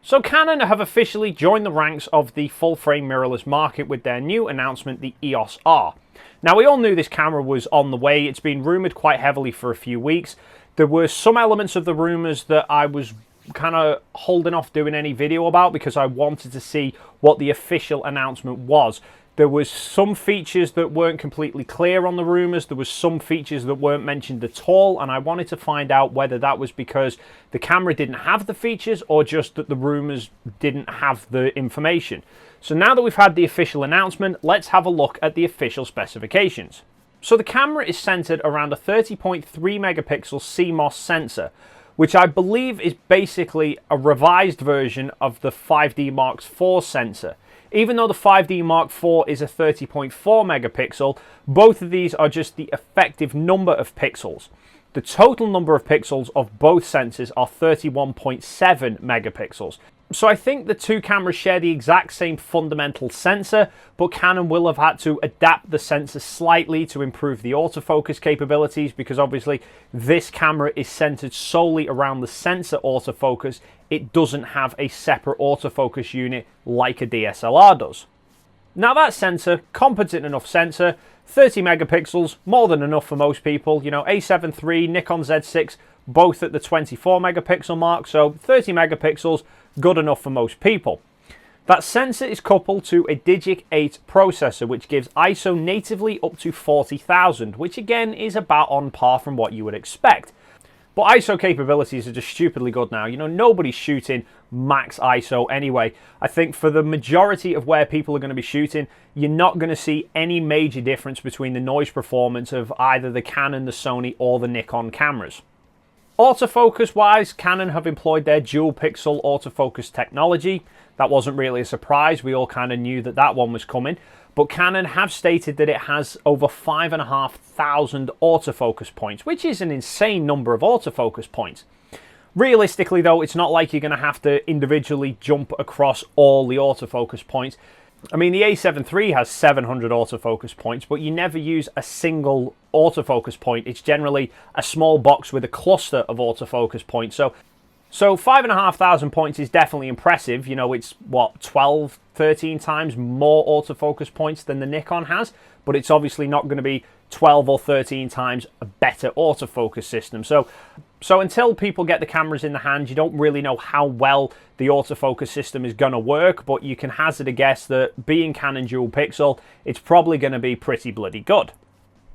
So Canon have officially joined the ranks of the full-frame mirrorless market with their new announcement, the EOS R. Now, we all knew this camera was on the way. It's been rumoured quite heavily for a few weeks. There were some elements of the rumours that I was kind of holding off doing any video about because I wanted to see what the official announcement was. There was some features that weren't completely clear on the rumours. There was some features that weren't mentioned at all, and I wanted to find out whether that was because the camera didn't have the features or just that the rumours didn't have the information. So now that we've had the official announcement, let's have a look at the official specifications. So the camera is centered around a 30.3 megapixel CMOS sensor, which I believe is basically a revised version of the 5D Mark IV sensor. Even though the 5D Mark IV is a 30.4 megapixel, both of these are just the effective number of pixels. The total number of pixels of both sensors are 31.7 megapixels. So I think the two cameras share the exact same fundamental sensor, but Canon will have had to adapt the sensor slightly to improve the autofocus capabilities, because obviously this camera is centered solely around the sensor autofocus. It doesn't have a separate autofocus unit like a DSLR does. Now that sensor, competent enough sensor, 30 megapixels, more than enough for most people. You know, A7 III, Nikon Z6, both at the 24 megapixel mark, so 30 megapixels, good enough for most people. That sensor is coupled to a Digic 8 processor, which gives ISO natively up to 40,000, which again is about on par from what you would expect. But ISO capabilities are just stupidly good now. You know, nobody's shooting max ISO anyway. I think for the majority of where people are going to be shooting, you're not going to see any major difference between the noise performance of either the Canon, the Sony, or the Nikon cameras. Autofocus wise, Canon have employed their dual pixel autofocus technology. That wasn't really a surprise. We all kind of knew that that one was coming. But Canon have stated that it has over 5,500 autofocus points, which is an insane number of autofocus points. Realistically though, it's not like you're going to have to individually jump across all the autofocus points. I mean, the A7 III has 700 autofocus points, but you never use a single autofocus point. It's generally a small box with a cluster of autofocus points. So 5,500 points is definitely impressive. You know, it's what, 12, 13 times more autofocus points than the Nikon has, but it's obviously not going to be 12 or 13 times a better autofocus system. So until people get the cameras in the hand, you don't really know how well the autofocus system is going to work, but you can hazard a guess that being Canon dual pixel, it's probably going to be pretty bloody good.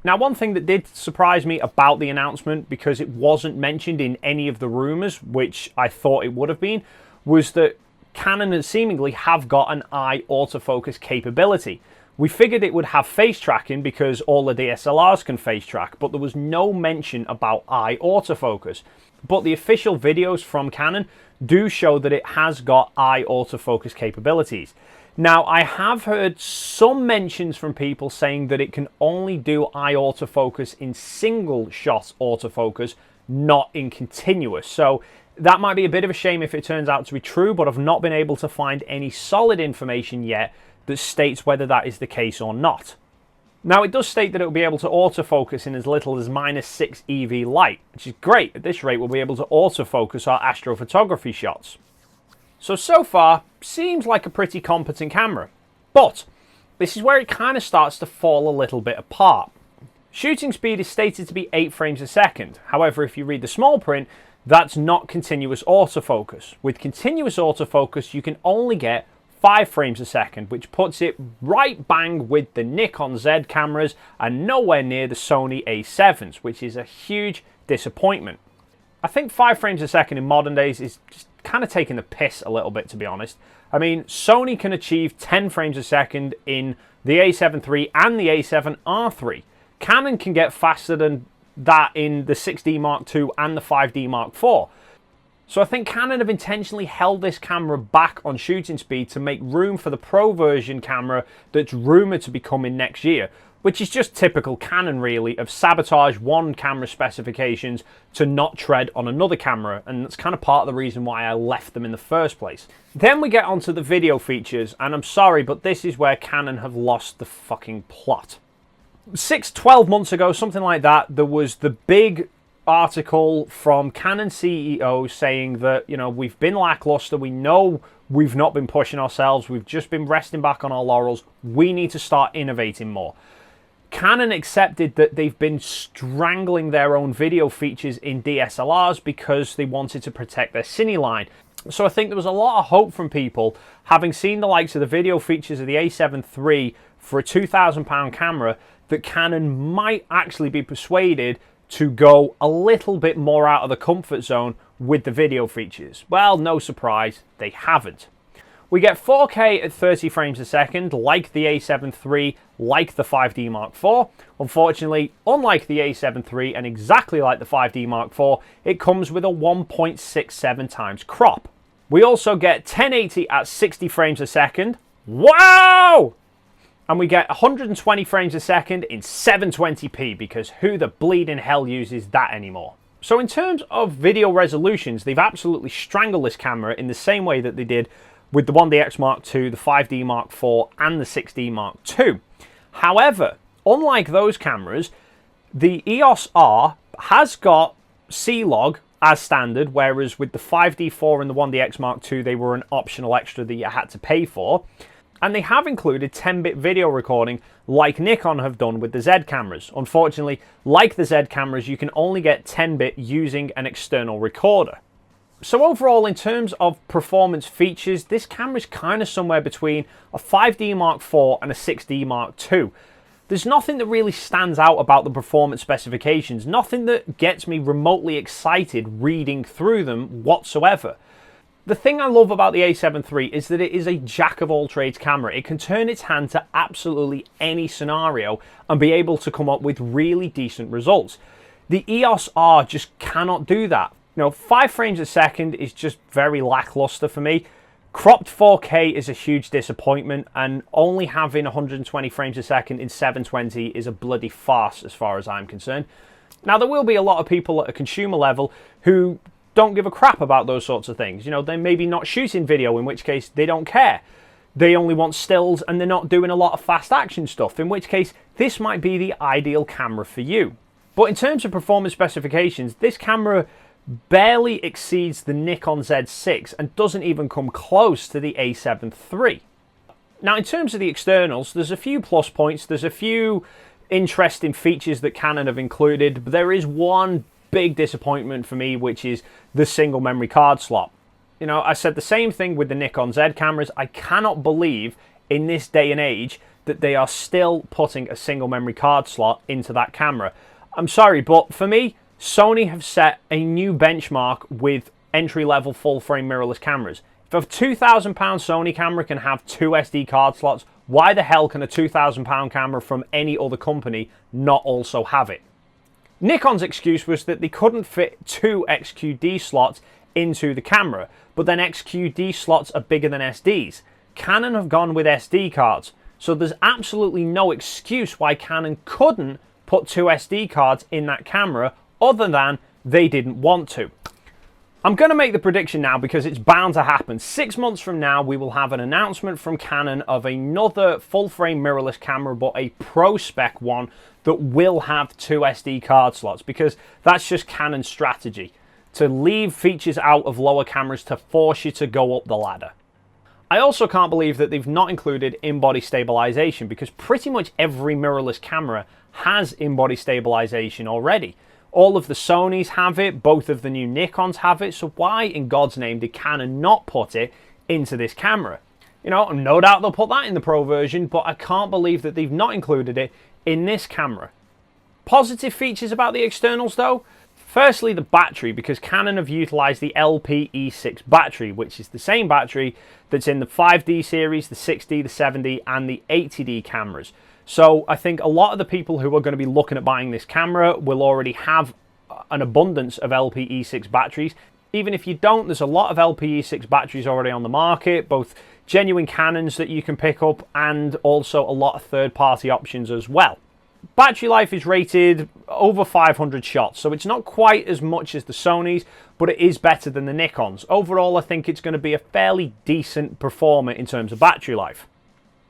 Now, one thing that did surprise me about the announcement, because it wasn't mentioned in any of the rumors, which I thought it would have been, was that Canon seemingly have got an eye autofocus capability. We figured it would have face tracking because all the DSLRs can face track, but there was no mention about eye autofocus. But the official videos from Canon do show that it has got eye autofocus capabilities. Now, I have heard some mentions from people saying that it can only do eye autofocus in single shot autofocus, not in continuous. So that might be a bit of a shame if it turns out to be true, but I've not been able to find any solid information yet that states whether that is the case or not. Now, it does state that it will be able to autofocus in as little as -6 EV light, which is great. At this rate, we'll be able to autofocus our astrophotography shots. So far, seems like a pretty competent camera. But this is where it kind of starts to fall a little bit apart. Shooting speed is stated to be 8 frames a second. However, if you read the small print, that's not continuous autofocus. With continuous autofocus, you can only get 5 frames a second, which puts it right bang with the Nikon Z cameras and nowhere near the Sony A7s, which is a huge disappointment. I think 5 frames a second in modern days is just kind of taking the piss a little bit, to be honest. I mean, Sony can achieve 10 frames a second in the A7 III and the A7 R3. Canon can get faster than that in the 6D Mark II and the 5D Mark IV. So I think Canon have intentionally held this camera back on shooting speed to make room for the Pro version camera that's rumoured to be coming next year, which is just typical Canon really, of sabotage one camera specifications to not tread on another camera, and that's kind of part of the reason why I left them in the first place. Then we get onto the video features, and I'm sorry, but this is where Canon have lost the fucking plot. 12 months ago, something like that, there was the big article from Canon CEO saying that, you know, we've been lackluster, we know we've not been pushing ourselves, we've just been resting back on our laurels, we need to start innovating more. Canon accepted that they've been strangling their own video features in DSLRs because they wanted to protect their Cine line. So I think there was a lot of hope from people, having seen the likes of the video features of the A7 III for a £2,000 camera, that Canon might actually be persuaded to go a little bit more out of the comfort zone with the video features. Well, no surprise, they haven't. We get 4K at 30 frames a second, like the A7 III, like the 5D Mark IV. Unfortunately, unlike the A7 III and exactly like the 5D Mark IV, it comes with a 1.67 times crop. We also get 1080 at 60 frames a second. Wow! And we get 120 frames a second in 720p, because who the bleeding hell uses that anymore? So in terms of video resolutions, they've absolutely strangled this camera in the same way that they did with the 1DX Mark II, the 5D Mark IV, and the 6D Mark II. However, unlike those cameras, the EOS R has got C-Log as standard, whereas with the 5D4 and the 1DX Mark II, they were an optional extra that you had to pay for. And they have included 10-bit video recording like Nikon have done with the Z cameras. Unfortunately, like the Z cameras, you can only get 10-bit using an external recorder. So overall, in terms of performance features, this camera is kind of somewhere between a 5D Mark IV and a 6D Mark II. There's nothing that really stands out about the performance specifications, nothing that gets me remotely excited reading through them whatsoever. The thing I love about the A7 III is that it is a jack-of-all-trades camera. It can turn its hand to absolutely any scenario and be able to come up with really decent results. The EOS R just cannot do that. You know, 5 frames a second is just very lackluster for me. Cropped 4K is a huge disappointment, and only having 120 frames a second in 720 is a bloody farce as far as I'm concerned. Now, there will be a lot of people at a consumer level who don't give a crap about those sorts of things. You know, they're maybe not shooting video, in which case they don't care. They only want stills and they're not doing a lot of fast action stuff, in which case this might be the ideal camera for you. But in terms of performance specifications, this camera barely exceeds the Nikon Z6 and doesn't even come close to the A7 III. Now, in terms of the externals, there's a few plus points, there's a few interesting features that Canon have included, but there is one big disappointment for me, which is the single memory card slot. You know, I said the same thing with the Nikon Z cameras. I cannot believe in this day and age that they are still putting a single memory card slot into that camera. I'm sorry, but for me, Sony have set a new benchmark with entry-level full-frame mirrorless cameras. If a £2,000 Sony camera can have 2 SD card slots, why the hell can a £2,000 camera from any other company not also have it? Nikon's excuse was that they couldn't fit 2 XQD slots into the camera, but then XQD slots are bigger than SDs. Canon have gone with SD cards, so there's absolutely no excuse why Canon couldn't put 2 SD cards in that camera other than they didn't want to. I'm going to make the prediction now because it's bound to happen. 6 months from now, we will have an announcement from Canon of another full-frame mirrorless camera, but a Pro spec one that will have 2 SD card slots, because that's just Canon's strategy, to leave features out of lower cameras to force you to go up the ladder. I also can't believe that they've not included in-body stabilization, because pretty much every mirrorless camera has in-body stabilization already. All of the Sonys have it, both of the new Nikons have it, so why in God's name did Canon not put it into this camera? You know, no doubt they'll put that in the Pro version, but I can't believe that they've not included it in this camera. Positive features about the externals though? Firstly, the battery, because Canon have utilised the LP-E6 battery, which is the same battery that's in the 5D series, the 6D, the 7D and the 80D cameras. So I think a lot of the people who are going to be looking at buying this camera will already have an abundance of LP-E6 batteries. Even if you don't, there's a lot of LP-E6 batteries already on the market, both genuine Canons that you can pick up and also a lot of third-party options as well. Battery life is rated over 500 shots, so it's not quite as much as the Sonys, but it is better than the Nikons. Overall, I think it's going to be a fairly decent performer in terms of battery life.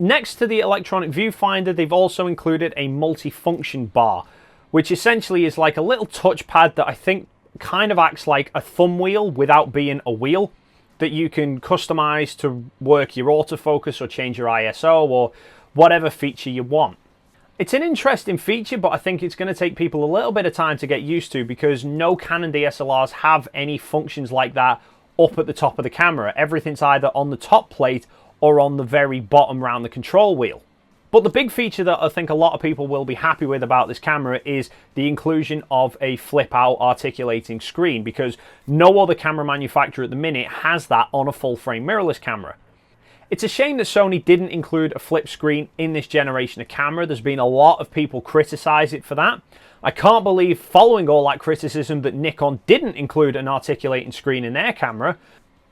Next to the electronic viewfinder, they've also included a multi-function bar. which essentially is like a little touchpad that I think kind of acts like a thumb wheel without being a wheel, that you can customize to work your autofocus or change your ISO or whatever feature you want. It's an interesting feature, but I think it's going to take people a little bit of time to get used to, because no Canon DSLRs have any functions like that up at the top of the camera. Everything's either on the top plate or on the very bottom around the control wheel. But the big feature that I think a lot of people will be happy with about this camera is the inclusion of a flip-out articulating screen, because no other camera manufacturer at the minute has that on a full-frame mirrorless camera. It's a shame that Sony didn't include a flip screen in this generation of camera. There's been a lot of people criticize it for that. I can't believe, following all that criticism, that Nikon didn't include an articulating screen in their camera.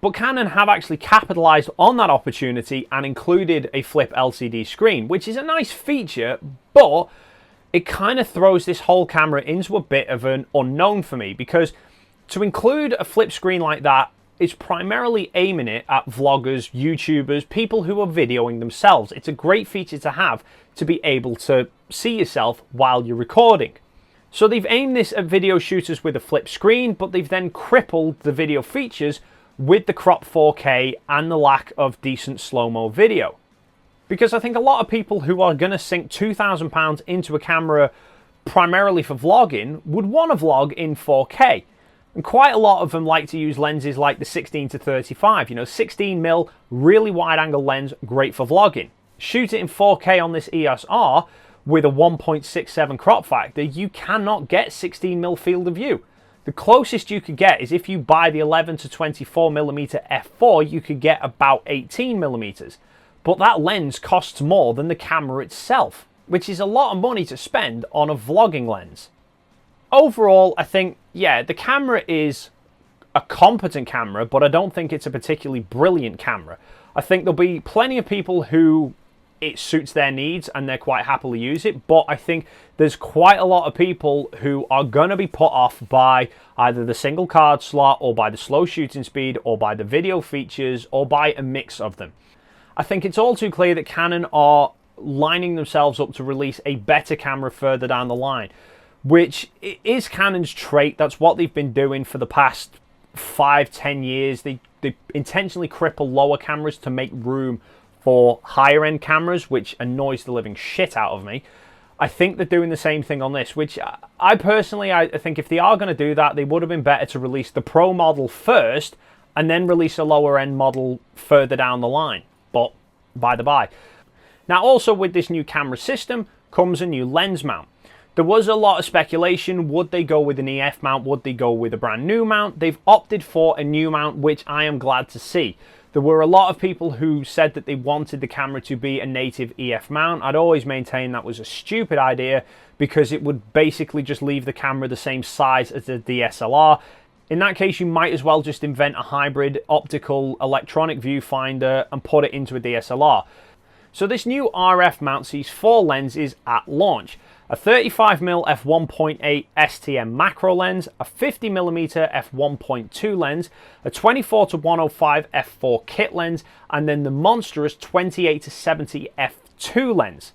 But Canon have actually capitalized on that opportunity and included a flip LCD screen, which is a nice feature, but it kind of throws this whole camera into a bit of an unknown for me, because to include a flip screen like that is primarily aiming it at vloggers, YouTubers, people who are videoing themselves. It's a great feature to have, to be able to see yourself while you're recording. So they've aimed this at video shooters with a flip screen, but they've then crippled the video features with the crop 4K and the lack of decent slow-mo video. Because I think a lot of people who are going to sink £2,000 into a camera primarily for vlogging would want to vlog in 4K. And quite a lot of them like to use lenses like the 16 to 35, 16mm, really wide angle lens, great for vlogging. Shoot it in 4K on this EOS R with a 1.67 crop factor, you cannot get 16mm field of view. The closest you could get is if you buy the 11 to 24mm f4, you could get about 18mm. But that lens costs more than the camera itself, which is a lot of money to spend on a vlogging lens. Overall, I think, yeah, the camera is a competent camera, but I don't think it's a particularly brilliant camera. I think there'll be plenty of people who it suits their needs and they're quite happily use it, but I think there's quite a lot of people who are going to be put off by either the single card slot or by the slow shooting speed or by the video features or by a mix of them. I think it's all too clear that Canon are lining themselves up to release a better camera further down the line, which is Canon's trait. That's what they've been doing for the past 5-10 years. They intentionally cripple lower cameras to make room for higher end cameras, which annoys the living shit out of me. I think they're doing the same thing on this, which I personally think if they are going to do that, they would have been better to release the Pro model first and then release a lower end model further down the line. But by the by. Now also with this new camera system comes a new lens mount. There was a lot of speculation. Would they go with an EF mount? Would they go with a brand new mount? They've opted for a new mount, which I am glad to see. There were a lot of people who said that they wanted the camera to be a native EF mount. I'd always maintained that was a stupid idea, because it would basically just leave the camera the same size as the DSLR. In that case, you might as well just invent a hybrid optical electronic viewfinder and put it into a DSLR. So this new RF mount sees 4 lenses at launch. A 35mm f1.8 STM macro lens, a 50mm f1.2 lens, a 24 to 105 f4 kit lens, and then the monstrous 28 to 70 f2 lens.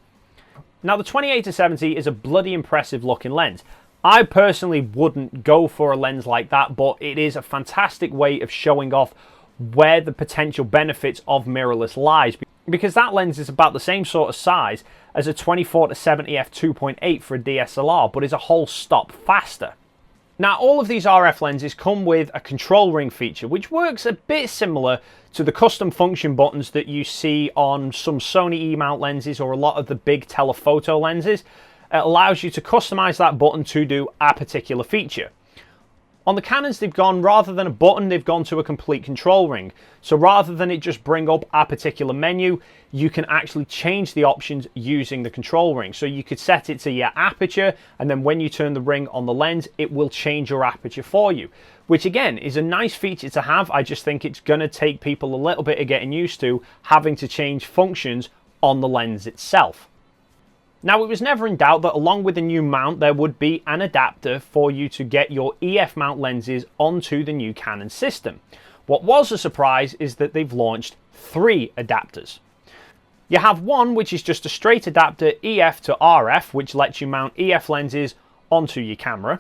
Now the 28 to 70 is a bloody impressive looking lens. I personally wouldn't go for a lens like that, but it is a fantastic way of showing off where the potential benefits of mirrorless lies, because that lens is about the same sort of size as a 24 to 70 f2.8 for a DSLR, but is a whole stop faster. Now all of these RF lenses come with a control ring feature, which works a bit similar to the custom function buttons that you see on some Sony E-mount lenses or a lot of the big telephoto lenses. It allows you to customize that button to do a particular feature. On the Canons, they've gone, rather than a button, they've gone to a complete control ring. So rather than it just bring up a particular menu, you can actually change the options using the control ring. So you could set it to your aperture, and then when you turn the ring on the lens, it will change your aperture for you, which again is a nice feature to have. I just think it's going to take people a little bit of getting used to having to change functions on the lens itself. Now, it was never in doubt that along with the new mount, there would be an adapter for you to get your EF mount lenses onto the new Canon system. What was a surprise is that they've launched 3 adapters. You have one which is just a straight adapter EF to RF, which lets you mount EF lenses onto your camera.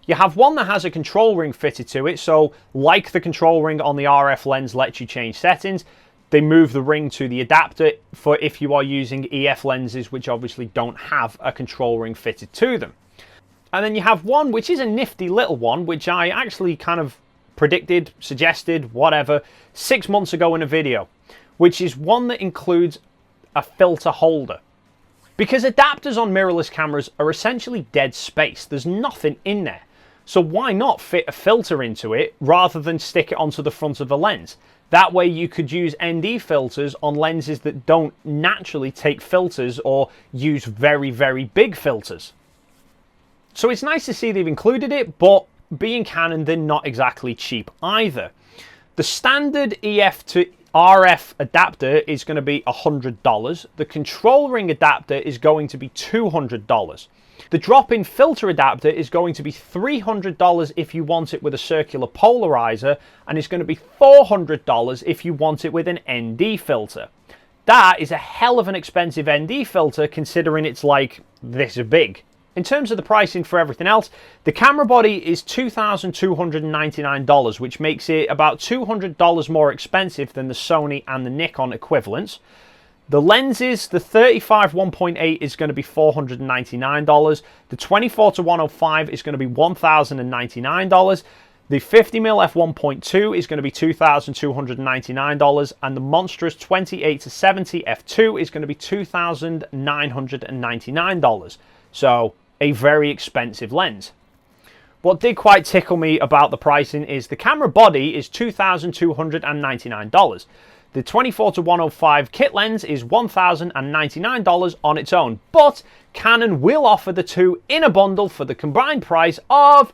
You have one that has a control ring fitted to it, so like the control ring on the RF lens lets you change settings, they move the ring to the adapter for if you are using EF lenses, which obviously don't have a control ring fitted to them. And then you have one which is a nifty little one, which I actually kind of predicted, suggested, whatever, 6 months ago in a video, which is one that includes a filter holder. Because adapters on mirrorless cameras are essentially dead space. There's nothing in there. So why not fit a filter into it rather than stick it onto the front of the lens? That way you could use ND filters on lenses that don't naturally take filters or use very, very big filters. So it's nice to see they've included it, but being Canon, they're not exactly cheap either. The standard EF to RF adapter is going to be $100. The control ring adapter is going to be $200. The drop-in filter adapter is going to be $300 if you want it with a circular polarizer, and it's going to be $400 if you want it with an ND filter. That is a hell of an expensive ND filter considering it's like this big. In terms of the pricing for everything else, the camera body is $2,299, which makes it about $200 more expensive than the Sony and the Nikon equivalents. The lenses, the 35 1.8 is going to be $499. The 24 to 105 is going to be $1,099. The 50mm f1.2 is going to be $2,299, and the monstrous 28 to 70 f2 is going to be $2,999. So a very expensive lens. What did quite tickle me about the pricing is the camera body is $2,299. The 24 to 105 kit lens is $1,099 on its own, but Canon will offer the two in a bundle for the combined price of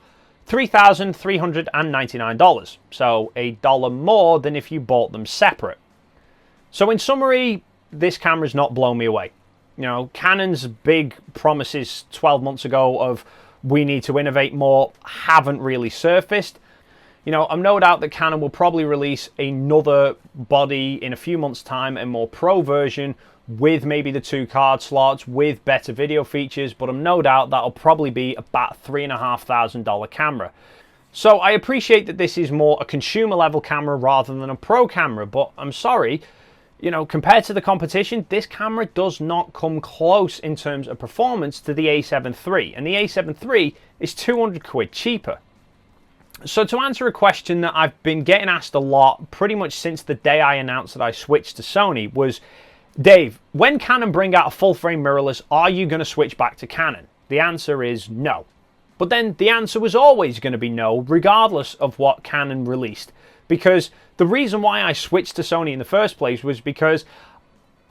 $3,399. So $1 more than if you bought them separate. So in summary, this camera's not blown me away. You know, Canon's big promises 12 months ago of we need to innovate more haven't really surfaced. You know, I'm no doubt that Canon will probably release another body in a few months' time, a more pro version with maybe the 2 card slots, with better video features, but I'm no doubt that'll probably be about $3,500 camera. So I appreciate that this is more a consumer level camera rather than a pro camera, but I'm sorry, you know, compared to the competition, this camera does not come close in terms of performance to the A7 III, and the A7 III is 200 quid cheaper. So to answer a question that I've been getting asked a lot pretty much since the day I announced that I switched to Sony was, Dave, when Canon bring out a full frame mirrorless, are you going to switch back to Canon? The answer is no. But then the answer was always going to be no, regardless of what Canon released. Because the reason why I switched to Sony in the first place was because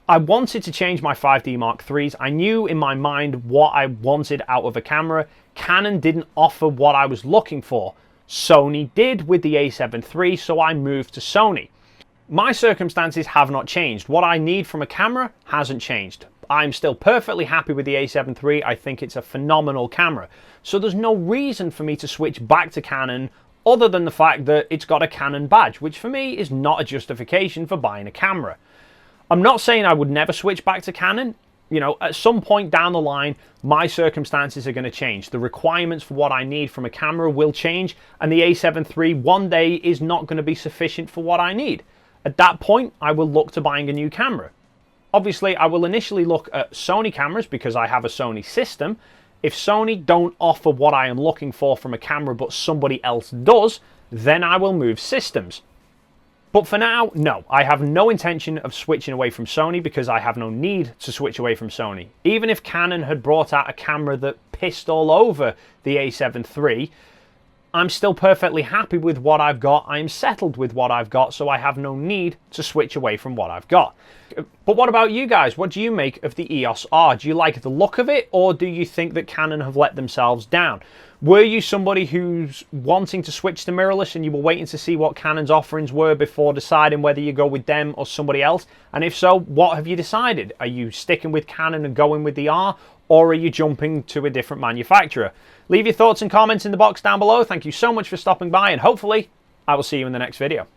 I wanted to change my 5D Mark IIIs. I knew in my mind what I wanted out of a camera. Canon didn't offer what I was looking for. Sony did with the A7 III, so I moved to Sony. My circumstances have not changed. What I need from a camera hasn't changed. I'm still perfectly happy with the A7 III. I think it's a phenomenal camera. So there's no reason for me to switch back to Canon other than the fact that it's got a Canon badge, which for me is not a justification for buying a camera. I'm not saying I would never switch back to Canon. You know, at some point down the line, my circumstances are going to change. The requirements for what I need from a camera will change, and the A7 III one day is not going to be sufficient for what I need. At that point, I will look to buying a new camera. Obviously, I will initially look at Sony cameras because I have a Sony system. If Sony don't offer what I am looking for from a camera but somebody else does, then I will move systems. But for now, no, I have no intention of switching away from Sony because I have no need to switch away from Sony. Even if Canon had brought out a camera that pissed all over the A7 III, I'm still perfectly happy with what I've got. I'm settled with what I've got, so I have no need to switch away from what I've got. But what about you guys? What do you make of the EOS R? Do you like the look of it, or do you think that Canon have let themselves down? Were you somebody who's wanting to switch to mirrorless and you were waiting to see what Canon's offerings were before deciding whether you go with them or somebody else? And if so, what have you decided? Are you sticking with Canon and going with the R, or are you jumping to a different manufacturer? Leave your thoughts and comments in the box down below. Thank you so much for stopping by, and hopefully I will see you in the next video.